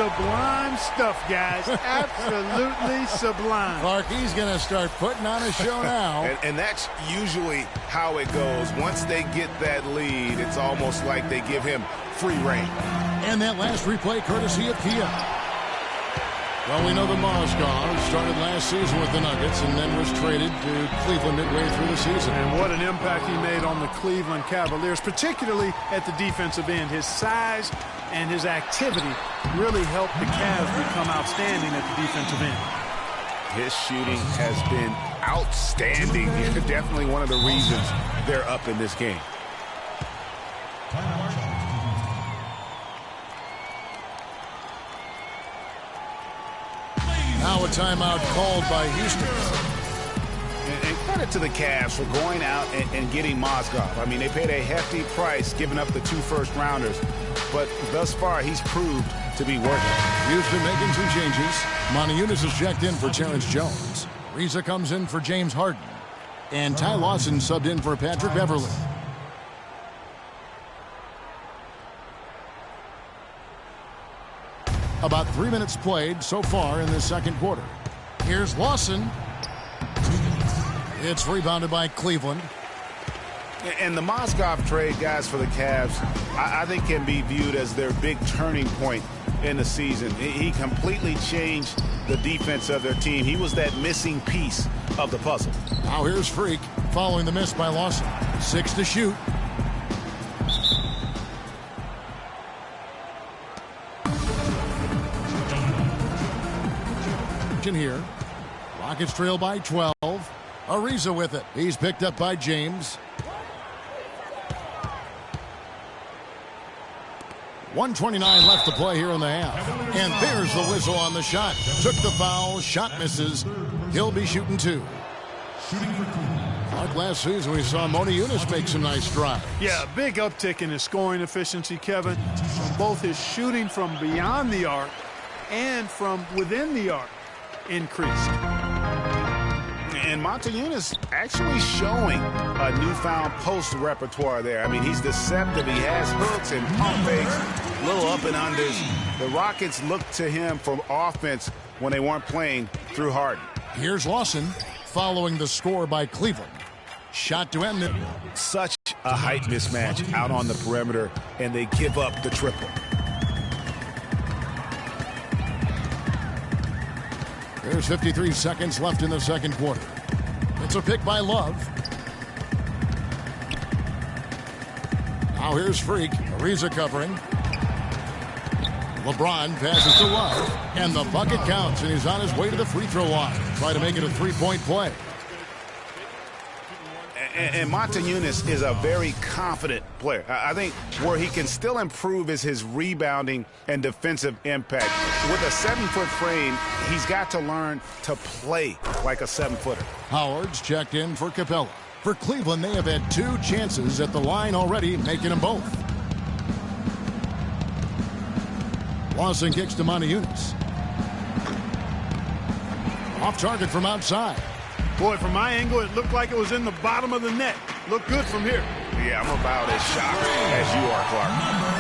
sublime stuff, guys. Absolutely sublime. Clark, he's going to start putting on a show now. and that's usually how it goes. Once they get that lead, it's almost like they give him free reign. And that last replay courtesy of Kia. Well, we know the Mozgov started last season with the Nuggets and then was traded to Cleveland midway through the season. And what an impact he made on the Cleveland Cavaliers, particularly at the defensive end. His size and his activity really helped the Cavs become outstanding at the defensive end. His shooting has been outstanding. Definitely one of the reasons they're up in this game. Now a timeout called by Houston. And credit to the Cavs for going out and getting Mozgov. I mean, they paid a hefty price giving up the 2 first-rounders. But thus far, he's proved to be worth it. Houston making some changes. Monteunitas is checked in for Terrence Jones. Reza comes in for James Harden. And Ty Lawson subbed in for Patrick Beverly. About 3 minutes played so far in the second quarter. Here's Lawson. It's rebounded by Cleveland. And the Mozgov trade, guys, for the Cavs, I think can be viewed as their big turning point in the season. He completely changed the defense of their team. He was that missing piece of the puzzle. Now here's Freak following the miss by Lawson. 6 to shoot. Here. Rockets trail by 12. Ariza with it. He's picked up by James. 1:29 left to play here in the half. And there's the whistle on the shot. Took the foul. Shot misses. He'll be shooting 2. Like last season, we saw Monteunitas make some nice strides. Yeah, a big uptick in his scoring efficiency, Kevin. Both his shooting from beyond the arc and from within the arc increased. And Monteunitas actually showing a newfound post repertoire there. I mean, he's deceptive. He has hooks and pump fakes, little up and unders. The Rockets looked to him for offense when they weren't playing through Harden. Here's Lawson following the score by Cleveland. Shot to end it. Such a height mismatch out on the perimeter, and they give up the triple. There's 53 seconds left in the second quarter. It's a pick by Love. Now here's Freak. Ariza covering. LeBron passes to Love. And the bucket counts, and he's on his way to the free throw line. Try to make it a 3-point play. And Monteunitas is a very confident player. I think where he can still improve is his rebounding and defensive impact. With a 7-foot frame, he's got to learn to play like a 7-footer. Howard's checked in for Capella. For Cleveland, they have had 2 chances at the line already, making them both. Lawson kicks to Monteunitas. Off target from outside. Boy, from my angle, it looked like it was in the bottom of the net. Looked good from here. Yeah, I'm about as shocked as you are, Clark.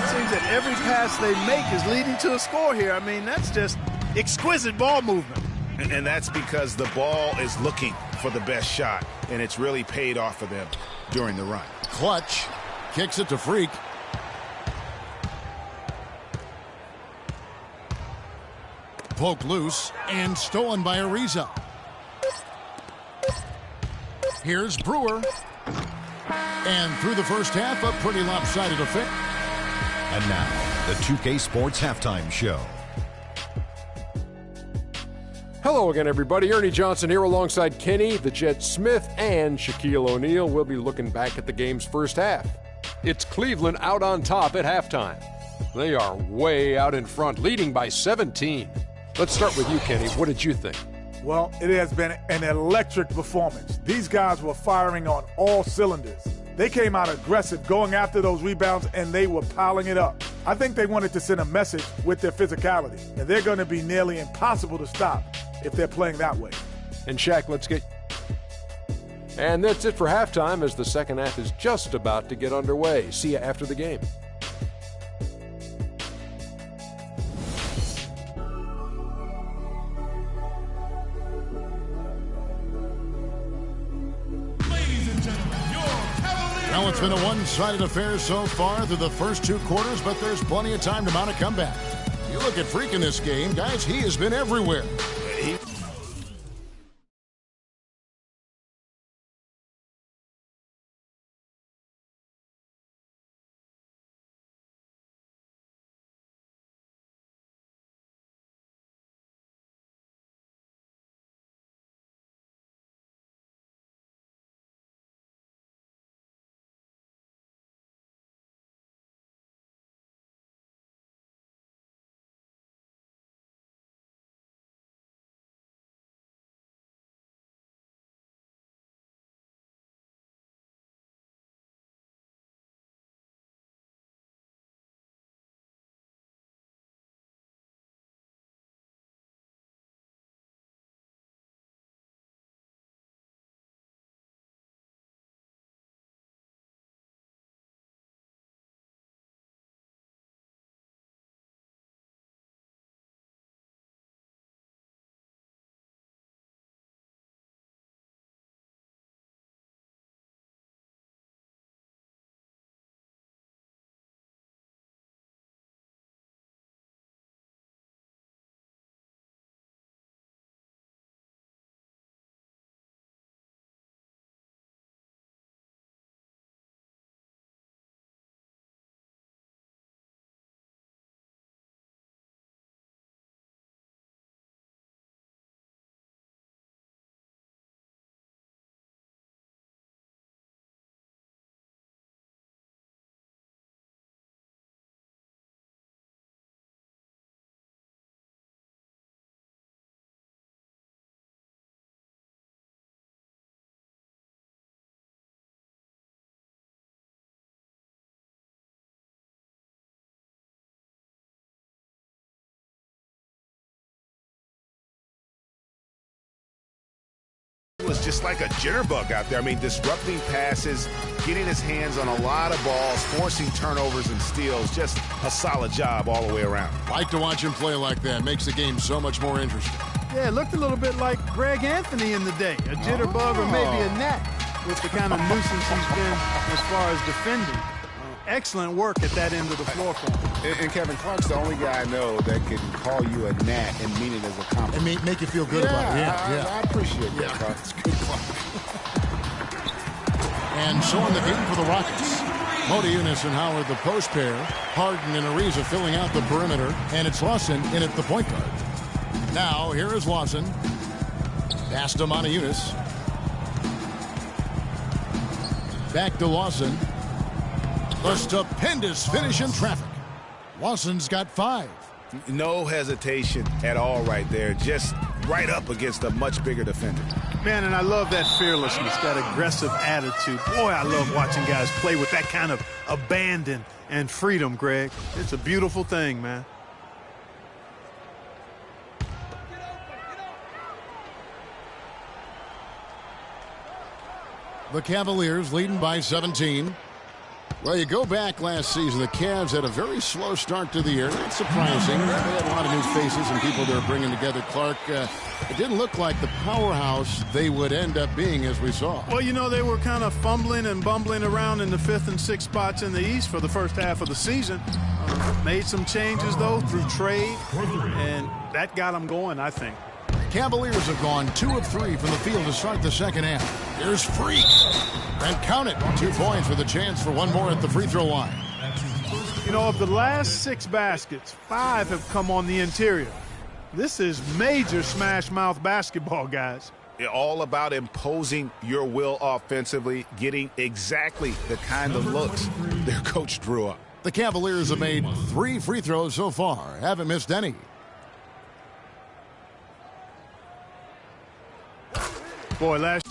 It seems that every pass they make is leading to a score here. I mean, that's just exquisite ball movement. And that's because the ball is looking for the best shot, and it's really paid off for them during the run. Clutch kicks it to Freak. Poked loose and stolen by Ariza. Here's Brewer. And through the first half, a pretty lopsided affair. And now, the 2K Sports Halftime Show. Hello again, everybody. Ernie Johnson here alongside Kenny, the Jet Smith, and Shaquille O'Neal. We'll be looking back at the game's first half. It's Cleveland out on top at halftime. They are way out in front, leading by 17. Let's start with you, Kenny. What did you think? Well, it has been an electric performance. These guys were firing on all cylinders. They came out aggressive, going after those rebounds, and they were piling it up. I think they wanted to send a message with their physicality, and they're going to be nearly impossible to stop if they're playing that way. And Shaq, let's get... And that's it for halftime as the second half is just about to get underway. See you after the game. Well, it's been a one-sided affair so far through the first 2 quarters, but there's plenty of time to mount a comeback. You look at Freak in this game, guys, he has been everywhere. Was just like a jitterbug out there. I mean, disrupting passes, getting his hands on a lot of balls, forcing turnovers and steals. Just a solid job all the way around. Like to watch him play like that. Makes the game so much more interesting. Yeah, it looked a little bit like Greg Anthony in the day. A jitterbug or maybe a gnat with the kind of nuisance he's been as far as defending. Excellent work at that end of the floor for him. And Kevin Clark's the only guy I know that can call you a gnat and mean it as a compliment. And make you feel good about it. Yeah, I appreciate that, Clark. It's good, Clark. And so in the game for the Rockets. Modiunas and Howard, the post pair. Harden and Ariza filling out the perimeter. And it's Lawson in at the point guard. Now, here is Lawson. Pass to Modiunas. Back to Lawson. A stupendous finish in traffic. Lawson's got 5. No hesitation at all right there. Just right up against a much bigger defender. Man, and I love that fearlessness, that aggressive attitude. Boy, I love watching guys play with that kind of abandon and freedom, Greg. It's a beautiful thing, man. The Cavaliers leading by 17. Well, you go back last season, the Cavs had a very slow start to the year. Not surprising. They had a lot of new faces and people they're bringing together. Clark, it didn't look like the powerhouse they would end up being, as we saw. Well, you know, they were kind of fumbling and bumbling around in the 5th and 6th spots in the East for the first half of the season. Made some changes, though, through trade, and that got them going, I think. Cavaliers have gone 2 of 3 from the field to start the second half. Here's Freak. And count it. 2 points with a chance for one more at the free throw line. You know, of the last 6 baskets, 5 have come on the interior. This is major smash mouth basketball, guys. All about imposing your will offensively, getting exactly the kind of looks their coach drew up. The Cavaliers have made 3 free throws so far. Haven't missed any. Boy, last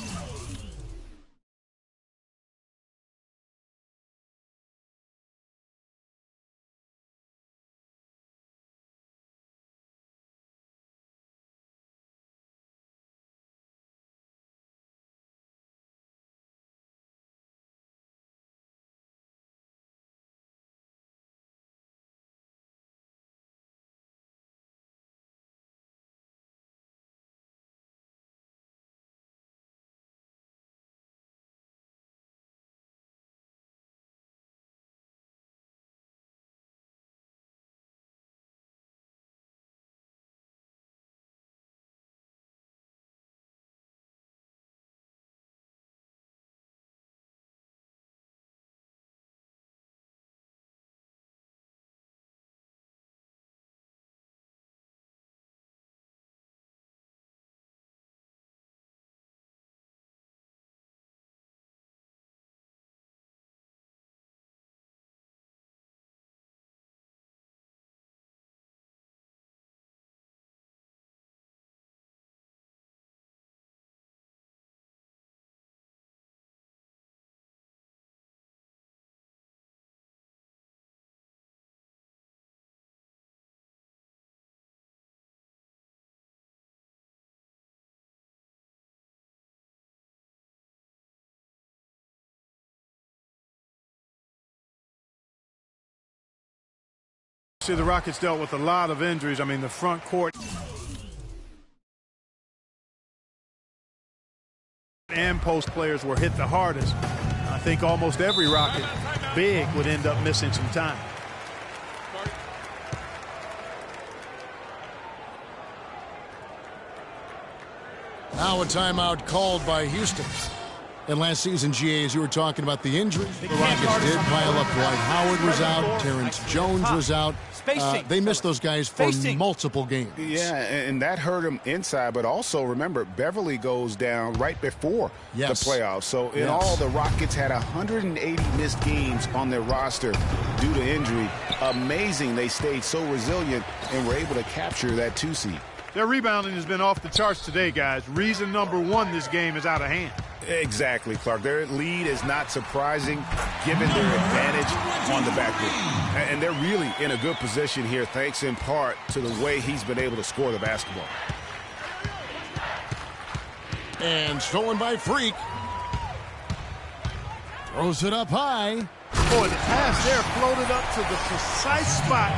Obviously, the Rockets dealt with a lot of injuries. I mean, the front court and post players were hit the hardest. I think almost every Rocket big would end up missing some time. Now a timeout called by Houston. And last season, GA, as you were talking about the injuries, the Rockets did pile up. Dwight Howard was out. Terrence Jones was out. They missed those guys for multiple games. Yeah, and that hurt them inside. But also, remember, Beverly goes down right before the playoffs. So in all, the Rockets had 180 missed games on their roster due to injury. Amazing they stayed so resilient and were able to capture that 2 seed. Their rebounding has been off the charts today, guys. Reason number one, this game is out of hand. Exactly, Clark. Their lead is not surprising given their advantage on the backcourt. And they're really in a good position here thanks in part to the way he's been able to score the basketball. And stolen by Freak. Throws it up high. Boy, the pass there floated up to the precise spot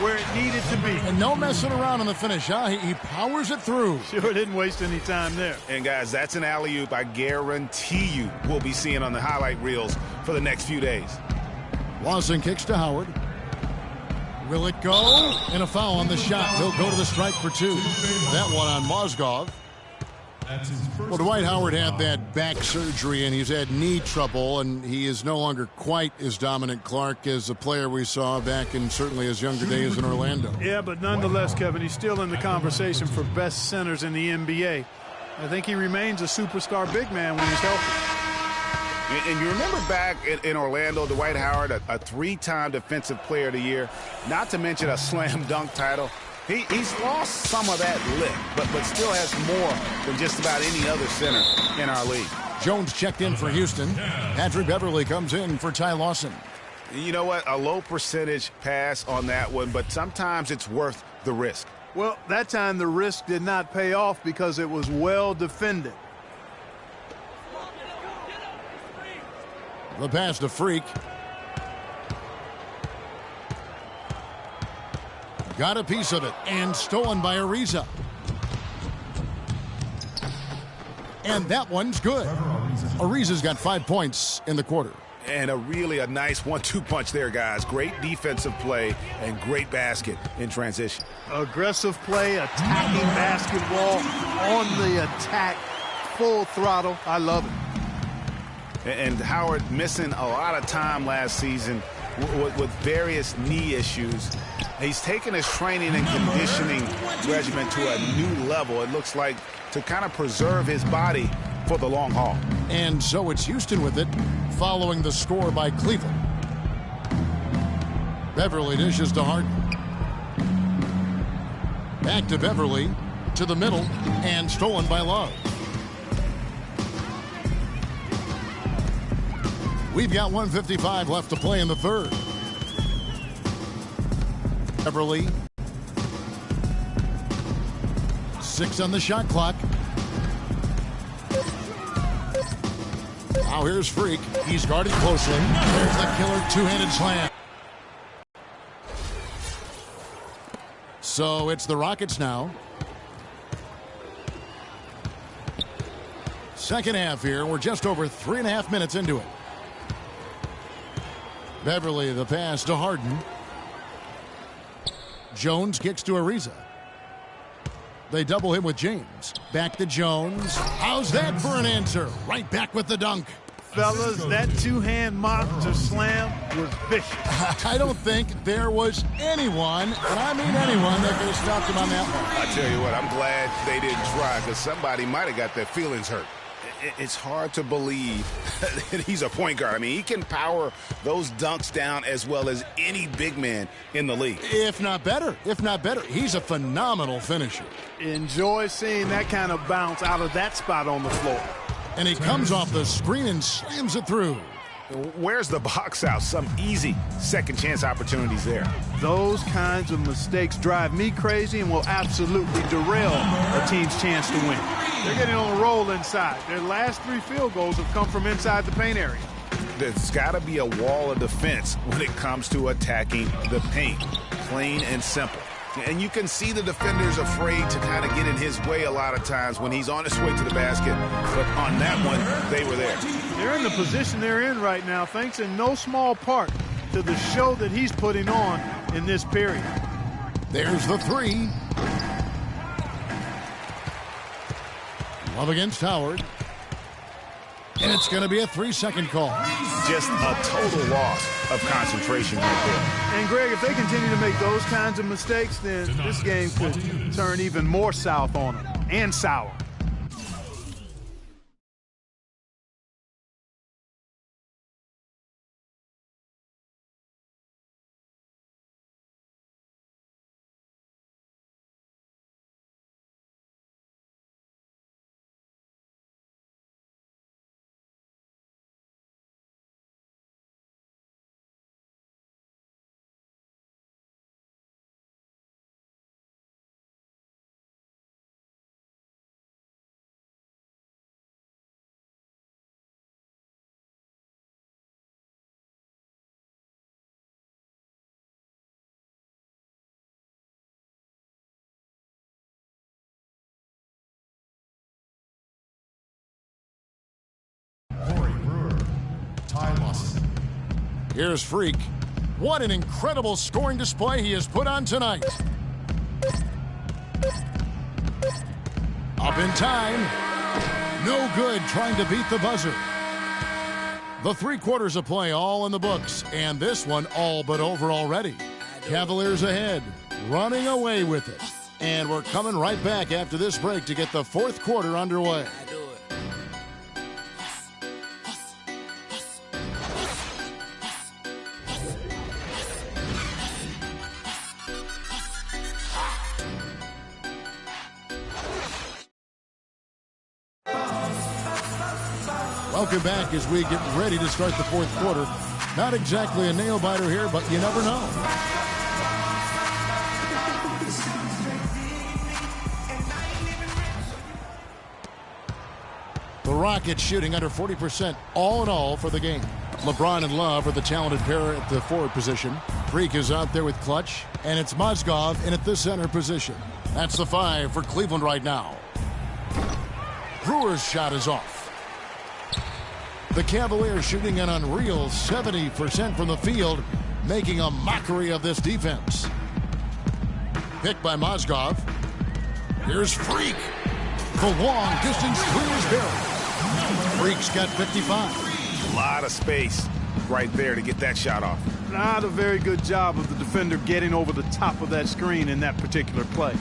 where it needed to be. And no messing around on the finish, huh? He powers it through. Sure didn't waste any time there. And, guys, that's an alley-oop I guarantee you we'll be seeing on the highlight reels for the next few days. Lawson kicks to Howard. Will it go? And a foul on the shot. He'll go to the strike for 2. That one on Mozgov. Well, Dwight Howard had that back surgery, and he's had knee trouble, and he is no longer quite as dominant, Clark, as the player we saw back in certainly his younger days in Orlando. Yeah, but nonetheless, Kevin, he's still in the conversation for best centers in the NBA. I think he remains a superstar big man when he's healthy. And you remember back in Orlando, Dwight Howard, a 3-time Defensive Player of the Year, not to mention a slam dunk title. He's lost some of that lift, but still has more than just about any other center in our league. Jones checked in for Houston. Patrick Beverly comes in for Ty Lawson. You know what? A low percentage pass on that one, but sometimes it's worth the risk. Well, that time the risk did not pay off because it was well defended. The pass to Freak. Got a piece of it, and stolen by Ariza. And that one's good. Ariza's got 5 points in the quarter. And a nice 1-2 punch there, guys. Great defensive play and great basket in transition. Aggressive play, attacking basketball, on the attack, full throttle. I love it. And Howard missing a lot of time last season with various knee issues. He's taken his training and conditioning regimen to a new level, it looks like, to kind of preserve his body for the long haul. And so it's Houston with it, following the score by Cleveland. Beverly dishes to Harden. Back to Beverly, to the middle, and stolen by Love. We've got 1:55 left to play in the third. Beverly. 6 on the shot clock. Now here's Freak. He's guarded closely. There's the killer two-handed slam. So it's the Rockets now. Second half here. We're just over 3.5 minutes into it. Beverly, the pass to Harden. Jones kicks to Ariza. They double him with James. Back to Jones. How's that for an answer? Right back with the dunk. Fellas, that two-hand monster slam was vicious. I don't think there was anyone, and I mean anyone, that could have stopped him on that one. I tell you what, I'm glad they didn't try, because somebody might have got their feelings hurt. It's hard to believe that he's a point guard. I mean, he can power those dunks down as well as any big man in the league. If not better. He's a phenomenal finisher. Enjoy seeing that kind of bounce out of that spot on the floor. And he comes off the screen and slams it through. Where's the box out? Some easy second chance opportunities there. Those kinds of mistakes drive me crazy and will absolutely derail a team's chance to win. They're getting on a roll inside. Their last 3 field goals have come from inside the paint area. There's got to be a wall of defense when it comes to attacking the paint. plain and simple. And you can see the defenders afraid to kind of get in his way a lot of times when he's on his way to the basket. But on that one, they were there. They're in the position they're in right now, thanks in no small part to the show that he's putting on in this period. There's the three. Love against Howard. And it's going to be a 3-second call. Just a total loss of concentration right there. And, Greg, if they continue to make those kinds of mistakes, then this game could turn even more south on them, and sour. Here's Freak. What an incredible scoring display he has put on tonight. Up in time. No good trying to beat the buzzer. The 3 quarters of play all in the books, and this one all but over already. Cavaliers ahead, running away with it. And we're coming right back after this break to get the 4th quarter underway. Welcome back as we get ready to start the 4th quarter. Not exactly a nail-biter here, but you never know. The Rockets shooting under 40% all in all for the game. LeBron and Love are the talented pair at the forward position. Freak is out there with Clutch, and it's Mozgov in at the center position. That's the 5 for Cleveland right now. Brewer's shot is off. The Cavaliers shooting an unreal 70% from the field, making a mockery of this defense. Picked by Mozgov. Here's Freak. The long distance three is buried. Freak's got 55. A lot of space right there to get that shot off. Not a very good job of the defender getting over the top of that screen in that particular play.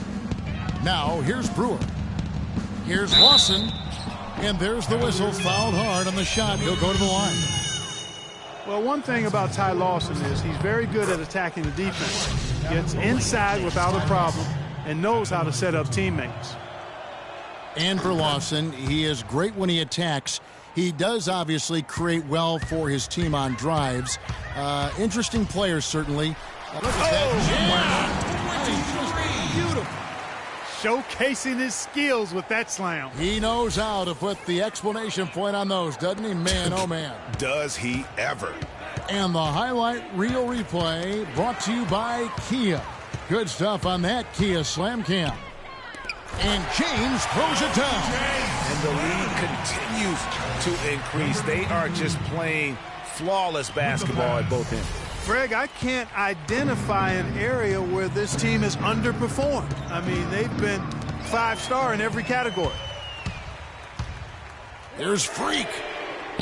Now here's Brewer. Here's Lawson. And there's the whistle, fouled hard on the shot. He'll go to the line. Well, one thing about Ty Lawson is he's very good at attacking the defense. Gets inside without a problem and knows how to set up teammates. And for Lawson, he is great when he attacks. He does obviously create well for his team on drives. Interesting player, certainly. Look at that jam. Beautiful. Showcasing his skills with that slam. He knows how to put the exclamation point on those, doesn't he? Man, oh man. Does he ever. And the highlight reel replay brought to you by Kia. Good stuff on that Kia Slam Cam. And James throws it down. And the lead continues to increase. They are just playing flawless basketball at both ends. Greg, I can't identify an area where this team has underperformed. I mean, they've been 5-star in every category. Here's Freak.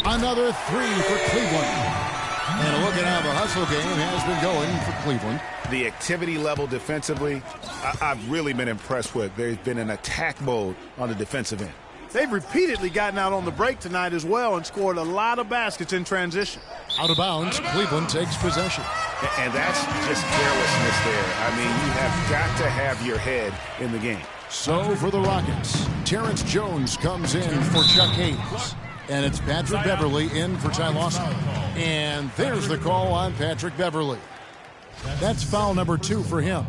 Another 3 for Cleveland. And look at how the hustle game has been going for Cleveland. The activity level defensively, I've really been impressed with. There's been an attack mode on the defensive end. They've repeatedly gotten out on the break tonight as well and scored a lot of baskets in transition. Out of bounds, Cleveland takes possession. And that's just carelessness there. I mean, you have got to have your head in the game. So for the Rockets, Terrence Jones comes in for Chuck Hayes. And it's Patrick Beverly in for Ty Lawson. And there's the call on Patrick Beverly. That's foul number 2 for him.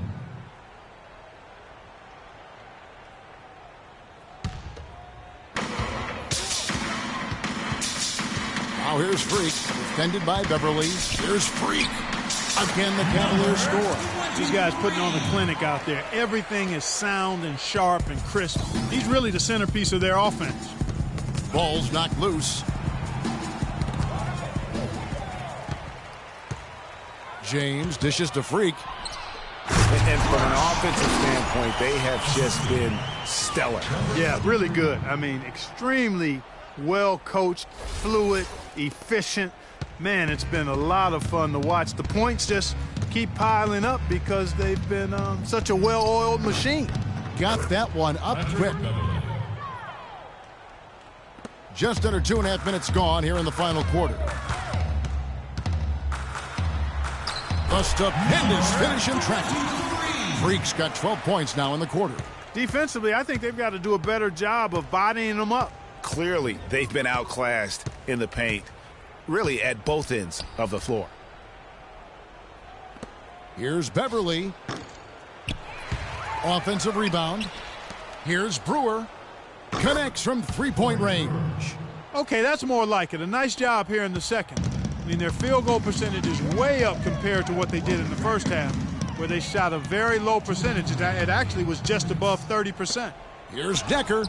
Now here's Freak, defended by Beverly. Here's Freak. Again, the Cavaliers score. These guys putting on the clinic out there. Everything is sound and sharp and crisp. He's really the centerpiece of their offense. Ball's knocked loose. James dishes to Freak. And from an offensive standpoint, they have just been stellar. Yeah, really good. I mean, extremely well coached, fluid, efficient. Man, it's been a lot of fun to watch. The points just keep piling up because they've been such a well-oiled machine. Got that one up quick. Just under 2.5 minutes gone here in the final quarter. The stupendous finish in traffic. Freak's got 12 points now in the quarter. Defensively, I think they've got to do a better job of bodying them up. Clearly, they've been outclassed in the paint, really at both ends of the floor. Here's Beverly. Offensive rebound. Here's Brewer. Connects from three-point range. Okay, that's more like it. A nice job here in the second. I mean, their field goal percentage is way up compared to what they did in the first half, where they shot a very low percentage. It actually was just above 30%. Here's Decker.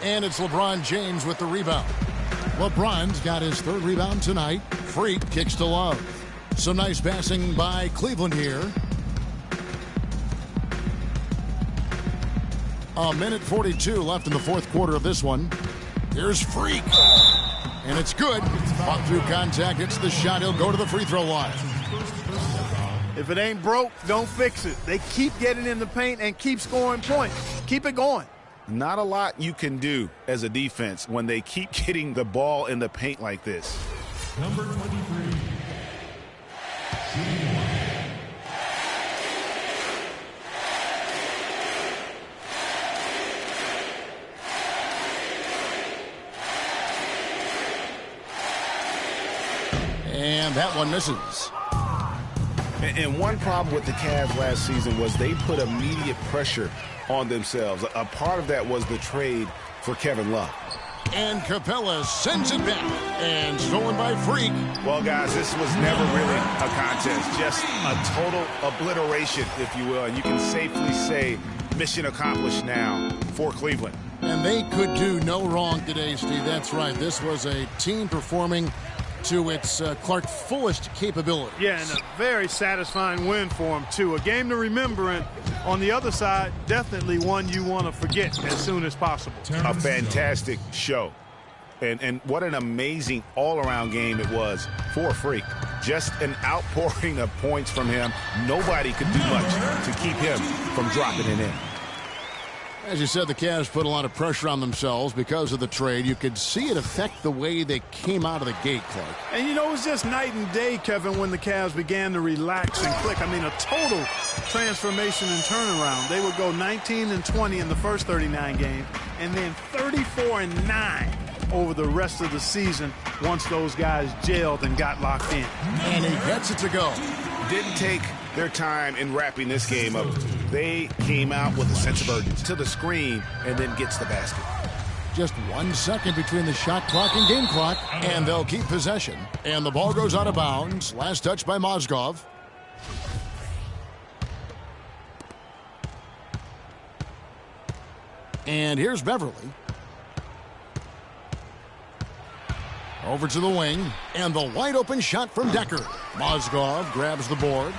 And it's LeBron James with the rebound. LeBron's got his third rebound tonight. Freak kicks to Love. Some nice passing by Cleveland here. A minute 42 left in the fourth quarter of this one. Here's Freak. And it's good. Fought through contact. It's the shot. He'll go to the free throw line. If it ain't broke, don't fix it. They keep getting in the paint and keep scoring points. Keep it going. Not a lot you can do as a defense when they keep getting the ball in the paint like this. Number 23. And that one misses. And one problem with the Cavs last season was they put immediate pressure on themselves. A part of that was the trade for Kevin Love. And Capella sends it back. And stolen by Freak. Well, guys, this was never really a contest. Just a total obliteration, if you will. And you can safely say mission accomplished now for Cleveland. And they could do no wrong today, Steve. That's right. This was a team performing to its Clark fullest capability. Yeah, and a very satisfying win for him, too. A game to remember, and on the other side, definitely one you want to forget as soon as possible. A fantastic show. And what an amazing all-around game it was for Freak. Just an outpouring of points from him. Nobody could do much to keep him from dropping it in. As you said, the Cavs put a lot of pressure on themselves because of the trade. You could see it affect the way they came out of the gate, Clark. And, you know, it was just night and day, Kevin, when the Cavs began to relax and click. I mean, a total transformation and turnaround. They would go 19-20 in the first 39 games, and then 34-9 over the rest of the season once those guys gelled and got locked in. And he gets it to go. Didn't take their time in wrapping this game up. They came out with a sense of urgency to the screen and then gets the basket. Just 1 second between the shot clock and game clock, and they'll keep possession. And the ball goes out of bounds. Last touch by Mozgov. And here's Beverly. Over to the wing, and the wide open shot from Decker. Mozgov grabs the board.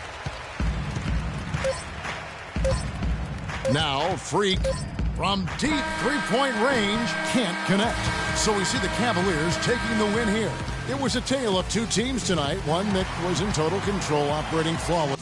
Now Freak from deep three-point range can't connect. So we see the Cavaliers taking the win here. It was a tale of two teams tonight, one that was in total control, operating flawless.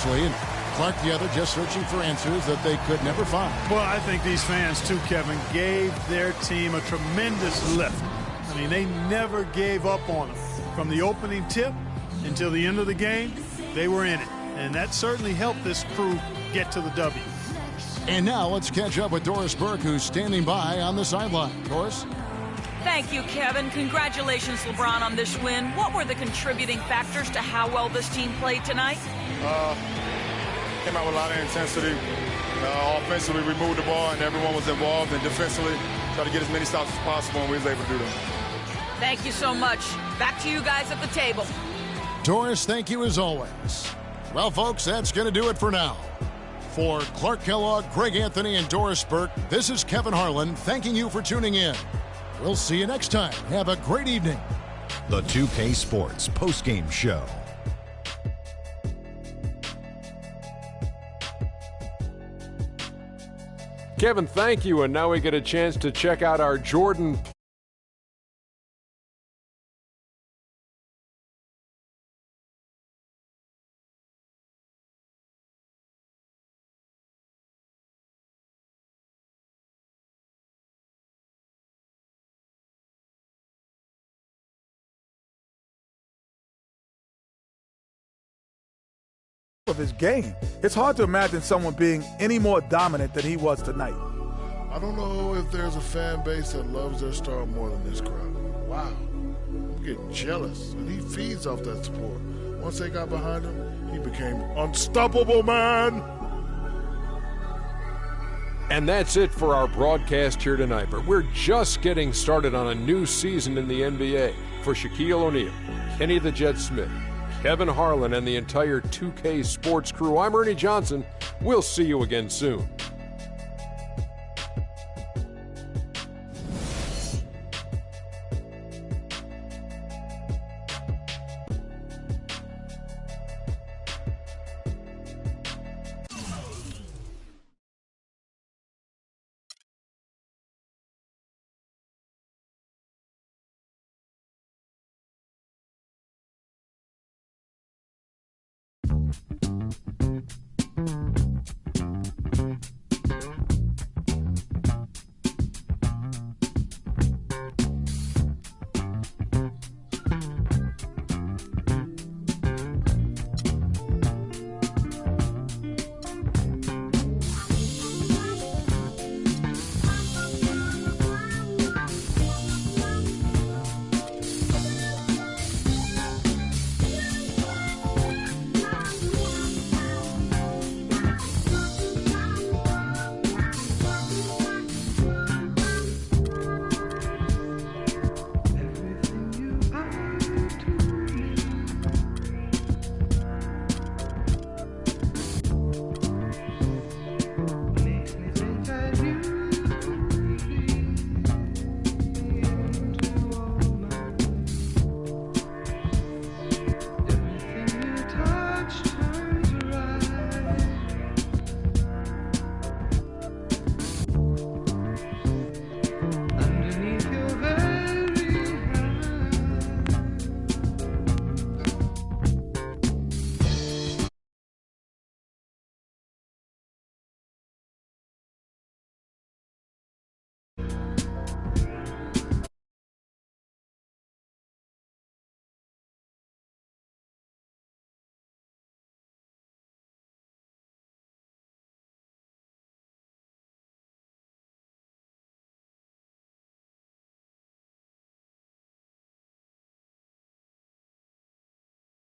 And Clark the other just searching for answers that they could never find. Well, I think these fans, too, Kevin, gave their team a tremendous lift. I mean, they never gave up on them. From the opening tip until the end of the game, they were in it. And that certainly helped this crew get to the W. And now let's catch up with Doris Burke, who's standing by on the sideline. Doris? Thank you, Kevin. Congratulations, LeBron, on this win. What were the contributing factors to how well this team played tonight? Came out with a lot of intensity. Offensively, we moved the ball, and everyone was involved. And defensively, try to get as many stops as possible, and we was able to do them. Thank you so much. Back to you guys at the table. Doris, thank you as always. Well, folks, that's going to do it for now. For Clark Kellogg, Greg Anthony, and Doris Burke, this is Kevin Harlan thanking you for tuning in. We'll see you next time. Have a great evening. The 2K Sports postgame show. Kevin, thank you. And now we get a chance to check out our Jordan of his game. It's hard to imagine someone being any more dominant than he was tonight. I don't know if there's a fan base that loves their star more than this crowd. Wow. I'm getting jealous, and he feeds off that support. Once they got behind him, he became unstoppable, man. And that's it for our broadcast here tonight. But we're just getting started on a new season in the NBA. For Shaquille O'Neal, Kenny the Jet Smith, Kevin Harlan, and the entire 2K Sports crew, I'm Ernie Johnson. We'll see you again soon.